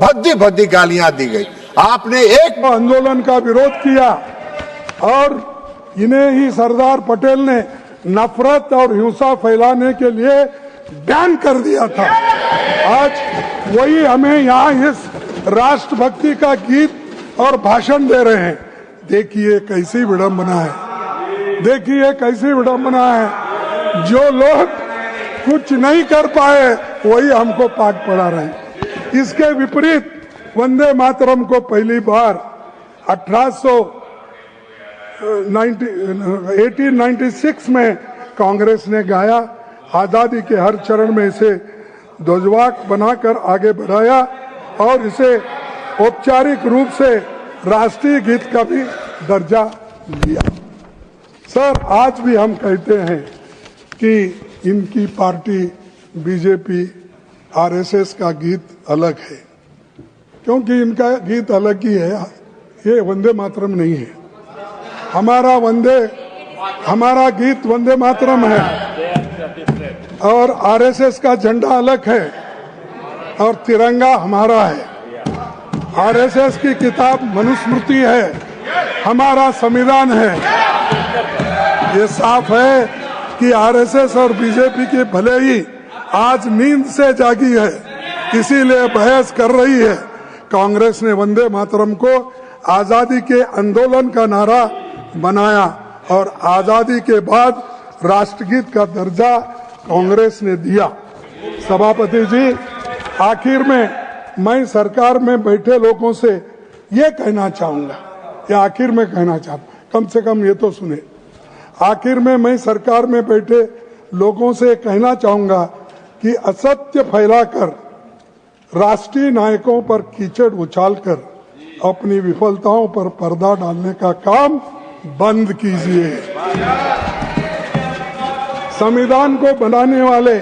भद्दी भद्दी गालियां दी गई। आपने एक आंदोलन का विरोध किया और इन्हें ही सरदार पटेल ने नफरत और हिंसा फैलाने के लिए बैन कर दिया था। आज वही हमें यहाँ इस राष्ट्रभक्ति का गीत और भाषण दे रहे हैं। देखिए कैसी विडंबना है, देखिए कैसी विडंबना है। जो लोग कुछ नहीं कर पाए वही हमको पाठ पढ़ा रहे हैं। इसके विपरीत वंदे मातरम को पहली बार 1896 में कांग्रेस ने गाया। आजादी के हर चरण में इसे ध्वजवाहक बनाकर आगे बढ़ाया और इसे औपचारिक रूप से राष्ट्रीय गीत का भी दर्जा दिया। सर, आज भी हम कहते हैं कि इनकी पार्टी बीजेपी आरएसएस का गीत अलग है, क्योंकि इनका गीत अलग ही है। ये वंदे मातरम नहीं है। हमारा गीत वंदे मातरम है और आरएसएस का झंडा अलग है और तिरंगा हमारा है। आरएसएस की किताब मनुस्मृति है, हमारा संविधान है। ये साफ है कि आरएसएस और बीजेपी के भले ही आज नींद से जागी है, इसीलिए बहस कर रही है। कांग्रेस ने वंदे मातरम को आजादी के आंदोलन का नारा बनाया और आजादी के बाद राष्ट्रगीत का दर्जा कांग्रेस ने दिया। सभापति जी, आखिर में मैं सरकार में बैठे लोगों से ये कहना चाहूंगा, या आखिर में कहना चाहता, कम से कम ये तो सुने। आखिर में मैं सरकार में बैठे लोगों से कहना चाहूंगा कि असत्य फैलाकर राष्ट्रीय नायकों पर कीचड़ उछालकर अपनी विफलताओं पर पर्दा डालने का काम बंद कीजिए। संविधान को बनाने वाले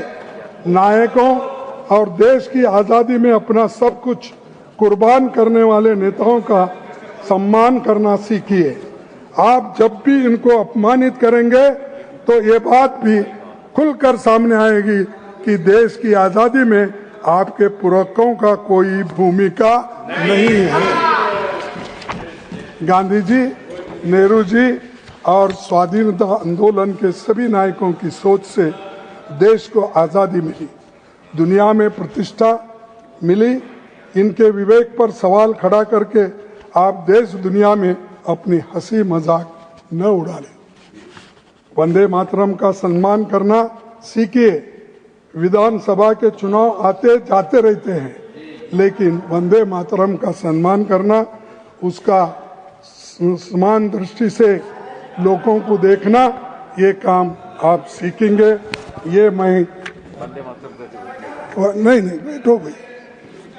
नायकों और देश की आजादी में अपना सब कुछ कुर्बान करने वाले नेताओं का सम्मान करना सीखिए। आप जब भी इनको अपमानित करेंगे तो ये बात भी खुलकर सामने आएगी कि देश की आजादी में आपके पूर्वजों का कोई भूमिका नहीं है। गांधी जी, नेहरू जी और स्वाधीनता आंदोलन के सभी नायकों की सोच से देश को आजादी मिली, दुनिया में प्रतिष्ठा मिली। इनके विवेक पर सवाल खड़ा करके आप देश दुनिया में अपनी हंसी मजाक न उड़ालें। वंदे मातरम का सम्मान करना सीखिए। विधानसभा के चुनाव आते जाते रहते हैं, लेकिन वंदे मातरम का सम्मान करना, उसका समान दृष्टि से लोगों को देखना, ये काम आप सीखेंगे। ये मैं नहीं बैठो भाई,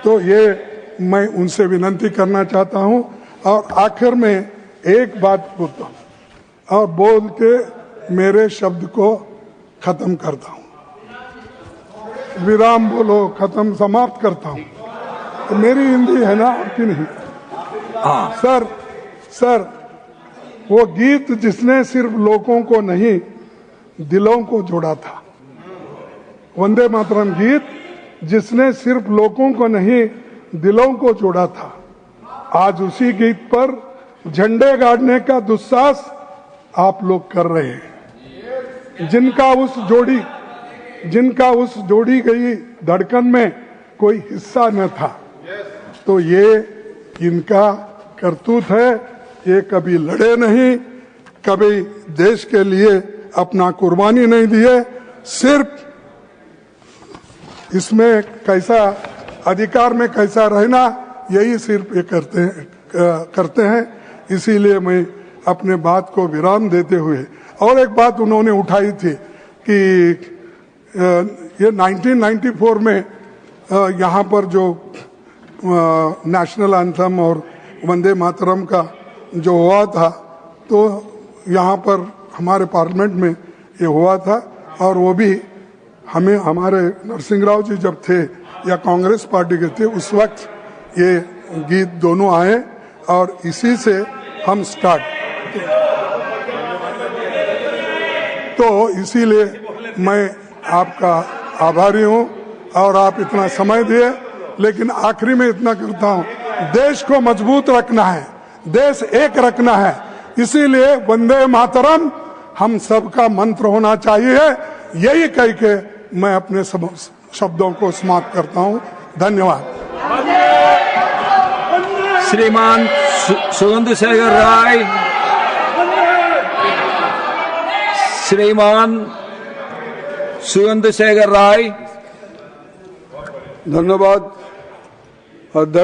तो ये मैं उनसे विनती करना चाहता हूं। और आखिर में एक बात बोलता हूं और बोल के मेरे शब्द को खत्म करता हूं। विराम बोलो, खत्म, समाप्त करता हूं। तो मेरी हिंदी है ना, आपकी नहीं। हाँ सर, वो गीत जिसने सिर्फ लोगों को नहीं दिलों को जोड़ा था, वंदे मातरम गीत जिसने सिर्फ लोगों को नहीं दिलों को जोड़ा था, आज उसी गीत पर झंडे गाड़ने का दुस्साहस आप लोग कर रहे हैं। जिनका उस जोड़ी गई धड़कन में कोई हिस्सा न था, तो ये इनका करतूत है। ये कभी लड़े नहीं, कभी देश के लिए अपना कुर्बानी नहीं दिए, सिर्फ इसमें कैसा अधिकार में कैसा रहना, यही सिर्फ ये करते हैं। इसीलिए मैं अपने बात को विराम देते हुए, और एक बात उन्होंने उठाई थी कि ये 1994 में यहाँ पर जो नेशनल एंथम और वंदे मातरम का जो हुआ था, तो यहाँ पर हमारे पार्लियामेंट में ये हुआ था, और वो भी हमारे नरसिंह राव जी जब थे या कांग्रेस पार्टी के थे, उस वक्त ये गीत दोनों आए और इसी से हम स्टार्ट। तो इसीलिए मैं आपका आभारी हूँ और आप इतना समय दिए। लेकिन आखिरी में इतना करता हूं, देश को मजबूत रखना है, देश एक रखना है, इसीलिए वंदे मातरम हम सबका मंत्र होना चाहिए। यही कह के मैं अपने सब शब्दों को समाप्त करता हूं। धन्यवाद। श्रीमान सुगंध शेखर राय, श्रीमान सुगंध शेखर राय। धन्यवाद अध्यक्ष।